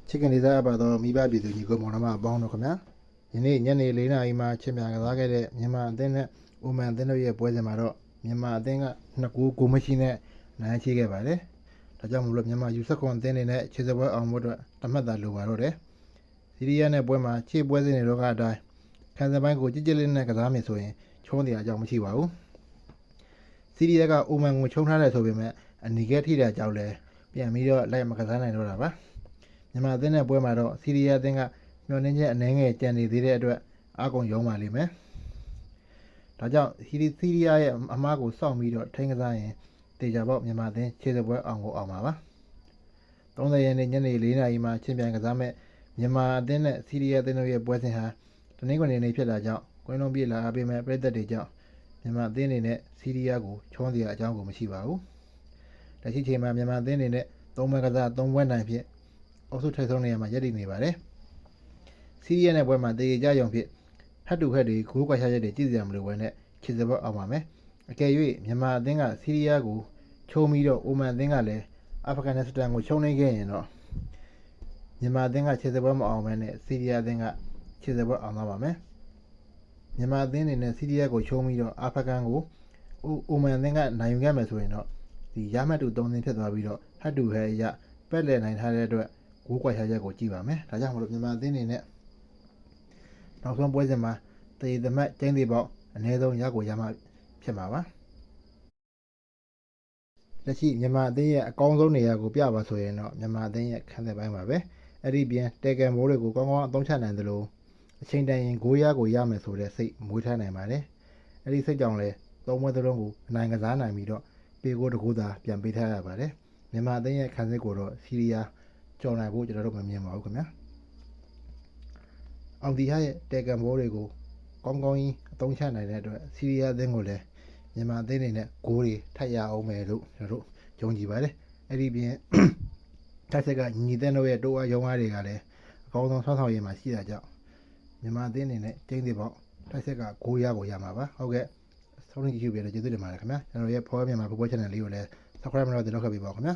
ချစ်ခင်လေးစားပါတော့မိဘပြည်သူညီကိုမောင်နှမအပေါင်းတို့ခင်ဗျာယနေ့ညနေ4 နာရီမှာချစ်မြကစားခဲ့တဲ့မြန်မာအသင်းနဲ့အိုမန်အသင်းတို့ရဲ့ပွဲစဉ်မှာတော့မြန်မာအသင်းက2 ဂိုးမရှိနဲ့နိုင်ချေခဲ့ပါတယ်ဒါကြောင့်မို့လို့မြန်မာယူဆက်ခွန်အသင်းတွေနဲ့ခြေစပွဲအောင်ဖို့အတွက်တမတ်တာလိုပါတော့တယ်စီးရီးယားနဲ့ပွဲမှာခြေပွဲစဉ်တွေတော့ကအတိုင်းခံစားပိုင်းကိုကြည်ကြည်လေးနဲ့ကစားမယ်ဆိုရင်ချုံးတရားအကြောင်းမရှိပါဘူးစီးရီးယားကအိုမန်ကိုချုံထားတယ်ဆိုပေမဲ့အနီကဲထိတဲ့အကြောင်းလဲပြန်ပြီးတော့လိုက်မကစားနိုင်တော့တာပါမြန်မာအသင်းနဲ့ပွဲမှာတော့စီးရီးယားအသင်းကမျှော်လင့်ချက်အနည်းငယ်ကြံနေသေးတဲ့အတွက်အားကုန်ရုံးပါလိမ့်မယ်။ဒါကြောင့်စီးရီးယားရဲ့အမားကိုစောင့်ပြီးတော့ထိန်းကစားရင်တေချာပေါက်မြန်မာအသင်းခြေစပွဲအောင်ကိုအောင်ပါပါ။30 ရက်နေ့ညနေ4 နာရီမှာချင်းပြိုင်ကစားမဲ့မြန်မာအသင်းနဲ့စီးရီးယားအသင်းတို့ရဲ့ပွဲစဉ်ဟာတနင်္ဂနွေနေ့ဖြစ်တာကြောင့်ကွင်းလုံးပြေးလာပေးမဲ့ပြည်သက်တွေကြောင့်မြန်မာအသင်းအနေနဲ့စီးရီးယားကိုချုံးစရာအကြောင်းကိုမရှိပါဘူး။လက်ရှိချိန်မှာမြန်မာအသင်းအနေနဲ့3 ပွဲကစား3 ပွဲနိုင်ဖြစ်အုပ်စုထိပ်ဆုံးနေရာမှာရပ်တည်နေပါတယ်။စီးရီးယားနဲ့ပွဲမှာတေကြရုံဖြစ်ဟတ်တူဟက်တွေဂိုးကွာရှာချက်တွေကြည့်စရာမလိုဘဲနဲ့ခြေစပွဲအောင်ပါမယ်။အကယ်၍မြန်မာအသင်းကစီးရီးယားကိုချုံပြီးတော့အိုမန်အသင်းကလည်းအာဖဂန်နစ္စတန်ကိုချုံနေခဲ့ရင်တော့မြန်မာအသင်းကခြေစပွဲမအောင်ဘဲနဲ့စီးရီးယားအသင်းကခြေစပွဲအောင်သွားပါမယ်။မြန်မာအသင်းအနေနဲ့စီးရီးယားကိုချုံပြီးတော့အာဖဂန်ကိုအိုမန်အသင်းကနိုင်ယူခဲ့မယ်ဆိုရင်တော့ဒီရမှတ်တူ3 သင်းဖြစ်သွားပြီးတော့ဟတ်တူဟက်အရပက်လက်နိုင်ထားတဲ့အတွက်ဂိုးကွာရှာချက်ကိုကြည့်ပါမယ်။ဒါကြောင့်မလို့မြန်မာအသင်းအနေနဲ့နောက်ဆုံးပွဲစဉ်မှာတေသမတ်ကျင်းသေးပေါက်အနည်းဆုံးရောက်ကိုရမှဖြစ်မှာပါ။လက်ရှိမြန်မာအသင်းရဲ့အကောင်းဆုံးနေရာကိုပြပါဆိုရင်တော့မြန်မာအသင်းရဲ့ခံတဲ့ပိုင်းပါပဲ။အဲ့ဒီပြင်တေကန်ဘိုးတွေကိုကောင်းကောင်းအသုံးချနိုင်သလိုအချိန်တန်ရင်ဂိုးရကိုရမယ်ဆိုတဲ့စိတ်မွေးထားနိုင်ပါတယ်။အဲ့ဒီစိတ်ကြောင့်လဲ3 ပွဲသလုံးကိုအနိုင်ကစားနိုင်ပြီးတော့ပေကိုတကူသာပြန်ပေးထားရပါတယ်။မြန်မာအသင်းရဲ့ခံစစ်ကိုတော့စီးရီးယားကြော်နိုင်ဖို့ကျွန်တော်တို့မမြင်ပါဘူးခင်ဗျာအောင်ဒီဟာရဲ့တေကန်ဘောတွေကိုကောင်းကောင်းကြီးအသုံးချနိုင်တဲ့အတွက်စီးရီးယားအသင်းကိုလည်းမြန်မာအသင်းတွေနဲ့ဂိုးတွေထပ်ရအောင်မယ်လို့ကျွန်တော်တို့ယုံကြည်ပါတယ်အဲ့ဒီပြင်တိုက်ဆက်ကညီတဲ့တို့ရဲ့တိုးအားရုံးအားတွေကလည်းအကောင်းဆုံးဆောင်းဆောင်ရည်မှာရှိတာကြောင့်မြန်မာအသင်းအနေနဲ့ကျင်းသေးပေါ့တိုက်ဆက်ကဂိုးရကိုရမှာပါဟုတ်ကဲ့ဆုံးဖြတ်ကြည့်ပြီးတော့ကျေးဇူးတင်ပါတယ်ခင်ဗျာကျွန်တော်ရဲ့ Power မြန်မာ Football Channel လေးကိုလည်း Subscribe လုပ်တဲ့လောက်ခဲ့ပြီပါခင်ဗျာ